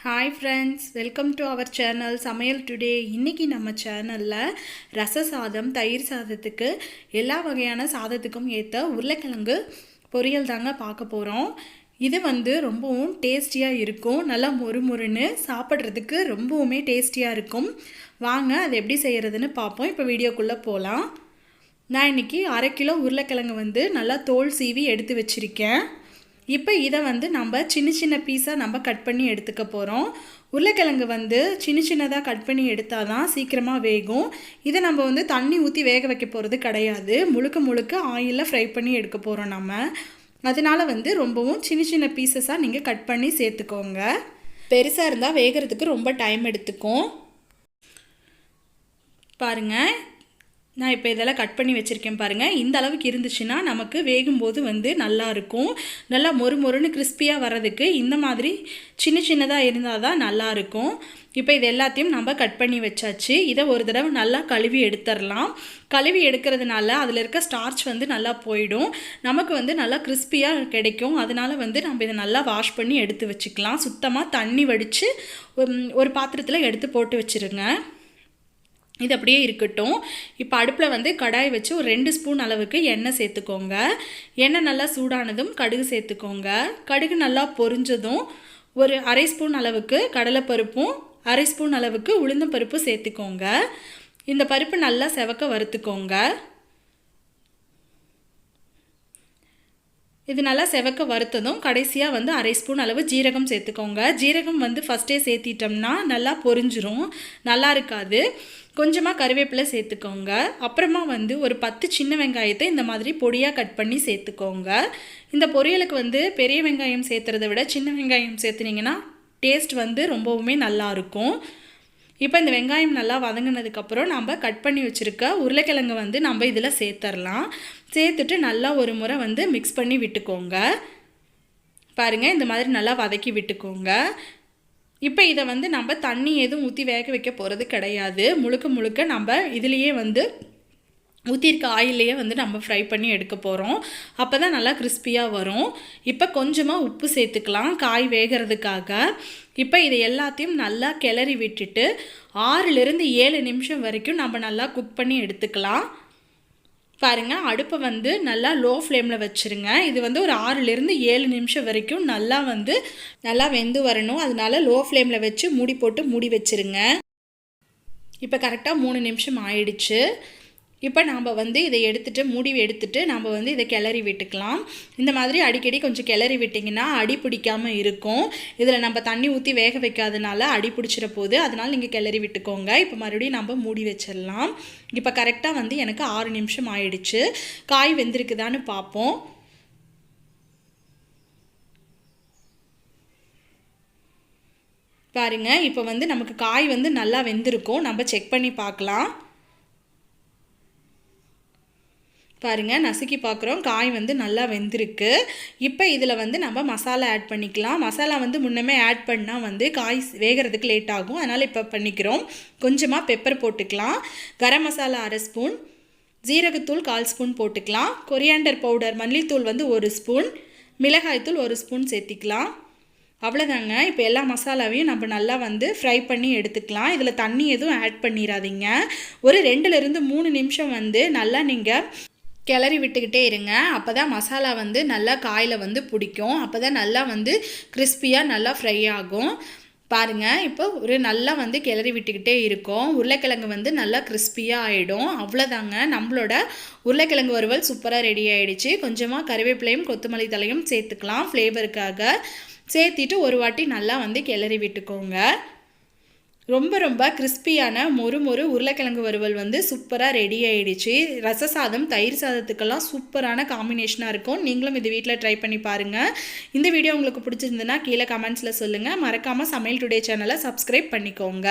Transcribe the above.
Hi friends, welcome to our channel Samayal today. இன்றைக்கி நம்ம சேனலில் ரச சாதம், தயிர் சாதத்துக்கு எல்லா வகையான சாதத்துக்கும் ஏற்ற உருளைக்கிழங்கு பொரியல் தாங்க பார்க்க போகிறோம். இது ரொம்பவும் டேஸ்டியாக இருக்கும். நல்லா மொறுமொறுன்னு சாப்பிட்றதுக்கு ரொம்பவுமே டேஸ்டியாக இருக்கும். வாங்க அதை எப்படி செய்கிறதுன்னு பார்ப்போம். இப்போ வீடியோக்குள்ளே போகலாம். நான் இன்றைக்கி 1/2 கிலோ உருளைக்கிழங்கு நல்லா தோல் சீவி எடுத்து வச்சுருக்கேன். இப்போ இதை நம்ம சின்ன சின்ன பீஸாக நம்ம கட் பண்ணி எடுத்துக்க போகிறோம். உருளைக்கிழங்கு சின்ன சின்னதாக கட் பண்ணி எடுத்தால் தான் சீக்கிரமாக வேகும். இதை நம்ம தண்ணி ஊற்றி வேக வைக்க போகிறது கிடையாது. முழுக்க முழுக்க ஆயிலில் ஃப்ரை பண்ணி எடுக்க போகிறோம் நம்ம. அதனால் ரொம்பவும் சின்ன சின்ன பீசஸாக நீங்கள் கட் பண்ணி சேர்த்துக்கோங்க. பெருசாக இருந்தால் வேகிறதுக்கு ரொம்ப டைம் எடுத்துக்கும். பாருங்கள், நான் இப்போ இதெல்லாம் கட் பண்ணி வச்சுருக்கேன் பாருங்கள். இந்த அளவுக்கு இருந்துச்சுன்னா நமக்கு வேகும்போது நல்லாயிருக்கும். நல்லா மொறுமொறுன்னு கிறிஸ்பியாக வர்றதுக்கு இந்த மாதிரி சின்ன சின்னதாக இருந்தால் தான் நல்லாயிருக்கும். இப்போ இது எல்லாத்தையும் நம்ம கட் பண்ணி வச்சாச்சு. இதை ஒரு தடவை நல்லா கழுவி எடுத்துடலாம். கழுவி எடுக்கிறதுனால அதில் இருக்க ஸ்டார்ச் நல்லா போயிடும். நமக்கு நல்லா கிறிஸ்பியாக கிடைக்கும். அதனால் நம்ம இதை நல்லா வாஷ் பண்ணி எடுத்து வச்சுக்கலாம். சுத்தமாக தண்ணி வடித்து ஒரு பாத்திரத்தில் எடுத்து போட்டு வச்சுருங்க. இது அப்படியே இருக்கட்டும். இப்போ அடுப்பில் கடாய் வச்சு ஒரு 2 ஸ்பூன் அளவுக்கு எண்ணெய் சேர்த்துக்கோங்க. எண்ணெய் நல்லா சூடானதும் கடுகு சேர்த்துக்கோங்க. கடுகு நல்லா பொரிஞ்சதும் ஒரு 1/2 ஸ்பூன் அளவுக்கு கடலைப்பருப்பும் 1/2 ஸ்பூன் அளவுக்கு உளுந்தம்பருப்பு சேர்த்துக்கோங்க. இந்த பருப்பு நல்லா செவக்க வறுத்துக்கோங்க. இது நல்லா செவக்க வறுத்ததும் கடைசியாக 1/2 ஸ்பூன் அளவு ஜீரகம் சேர்த்துக்கோங்க. ஜீரகம் ஃபஸ்ட்டே சேர்த்திட்டோம்னா நல்லா பொரிஞ்சிரும், நல்லா இருக்காது. கொஞ்சமாக கருவேப்பிலை சேர்த்துக்கோங்க. அப்புறமா ஒரு 10 சின்ன வெங்காயத்தை இந்த மாதிரி பொடியாக கட் பண்ணி சேர்த்துக்கோங்க. இந்த பொரியலுக்கு பெரிய வெங்காயம் சேர்த்துறத விட சின்ன வெங்காயம் சேர்த்துனீங்கன்னா டேஸ்ட் ரொம்பவுமே நல்லாயிருக்கும். இப்போ இந்த வெங்காயம் நல்லா வதங்கினதுக்கப்புறம் நம்ம கட் பண்ணி வச்சுருக்க உருளைக்கிழங்கு நம்ம இதில் சேர்த்துடலாம். சேர்த்துட்டு நல்லா ஒரு முறை மிக்ஸ் பண்ணி விட்டுக்கோங்க. பாருங்கள், இந்த மாதிரி நல்லா வதக்கி விட்டுக்கோங்க. இப்போ இதை நம்ம தண்ணி எதுவும் ஊற்றி வேக வைக்க போகிறது கிடையாது. முழுக்க முழுக்க நம்ம இதுலேயே ஊற்றிருக்க ஆயிலையே நம்ம ஃப்ரை பண்ணி எடுக்க போகிறோம். அப்போ தான் நல்லா கிறிஸ்பியாக வரும். இப்போ கொஞ்சமாக உப்பு சேர்த்துக்கலாம் காய் வேகிறதுக்காக. இப்போ இதை எல்லாத்தையும் நல்லா கிளறி விட்டுட்டு 6லேருந்து 7 நிமிஷம் வரைக்கும் நம்ம நல்லா குக் பண்ணி எடுத்துக்கலாம். பாருங்கள், அடுப்பை நல்லா லோ ஃப்ளேமில் வச்சுருங்க. இது ஒரு 6லேருந்து 7 நிமிஷம் வரைக்கும் நல்லா வெந்து வரணும். அதனால லோ ஃப்ளேமில் வச்சு மூடி போட்டு மூடி வச்சுருங்க. இப்போ கரெக்டாக 3 நிமிஷம் ஆயிடுச்சு. இப்போ நாம் இதை எடுத்துகிட்டு மூடி எடுத்துகிட்டு நம்ம இதை கிளறி விட்டுக்கலாம். இந்த மாதிரி அடிக்கடி கொஞ்சம் கிளறி விட்டிங்கன்னா அடி பிடிக்காமல் இருக்கும். இதில் நம்ம தண்ணி ஊற்றி வேக வைக்காதனால அடி பிடிச்சிட போகுது. அதனால் நீங்கள் கிளறி விட்டுக்கோங்க. இப்போ மறுபடியும் நம்ம மூடி வச்சிடலாம். இப்போ கரெக்டாக எனக்கு 6 நிமிஷம் ஆயிடுச்சு. காய் வெந்திருக்குதான்னு பார்ப்போம். பாருங்கள், இப்போ நமக்கு காய் நல்லா வெந்திருக்கும். நம்ம செக் பண்ணி பார்க்கலாம். பாருங்கள், நசுக்கி பார்க்குறோம். காய் நல்லா வெந்திருக்கு. இப்போ இதில் நம்ம மசாலா ஆட் பண்ணிக்கலாம். மசாலா முன்னமே ஆட் பண்ணால் காய் வேகிறதுக்கு லேட் ஆகும். அதனால் இப்போ பண்ணிக்கிறோம். கொஞ்சமாக பெப்பர் போட்டுக்கலாம். கரம் மசாலா 1/2 ஸ்பூன், ஜீரகத்தூள் 1/4 ஸ்பூன் போட்டுக்கலாம். கொரியாண்டர் பவுடர் மல்லித்தூள் 1 ஸ்பூன், மிளகாய்த்தூள் 1 ஸ்பூன் சேர்த்திக்கலாம். அவ்வளோதாங்க. இப்போ எல்லா மசாலாவையும் நம்ம நல்லா ஃப்ரை பண்ணி எடுத்துக்கலாம். இதில் தண்ணி எதுவும் ஆட் பண்ணிடாதீங்க. ஒரு 2லேருந்து 3 நிமிஷம் நல்லா நீங்கள் கிளறி விட்டுக்கிட்டே இருங்க. அப்போ தான் மசாலா நல்லா காயில் பிடிக்கும். அப்போ தான் நல்லா கிறிஸ்பியாக நல்லா ஃப்ரை ஆகும். பாருங்கள், இப்போ ஒரு நல்லா கிளறி விட்டுக்கிட்டே இருக்கும். உருளைக்கிழங்கு நல்லா கிறிஸ்பியாக ஆகிடும். அவ்வளோதாங்க, நம்மளோட உருளைக்கிழங்கு வறுவல் சூப்பராக ரெடி ஆகிடுச்சு. கொஞ்சமாக கருவேப்பிலையும் கொத்தமல்லி தலையும் சேர்த்துக்கலாம் ஃப்ளேவருக்காக. சேர்த்திட்டு ஒரு வாட்டி நல்லா கிளறி விட்டுக்கோங்க. ரொம்ப ரொம்ப கிறிஸ்பியான மொறு உருளைக்கிழங்கு வறுவல் சூப்பராக ரெடி ஆகிடுச்சு. ரச சாதம், தயிர் சாதத்துக்கெல்லாம் சூப்பரான காம்பினேஷனாக இருக்கும். நீங்களும் இது வீட்டில் ட்ரை பண்ணி பாருங்கள். இந்த வீடியோ உங்களுக்கு பிடிச்சிருந்துன்னா கீழே கமெண்ட்ஸில் சொல்லுங்கள். மறக்காமல் சமையல் டுடே சேனலை சப்ஸ்கிரைப் பண்ணிக்கோங்க.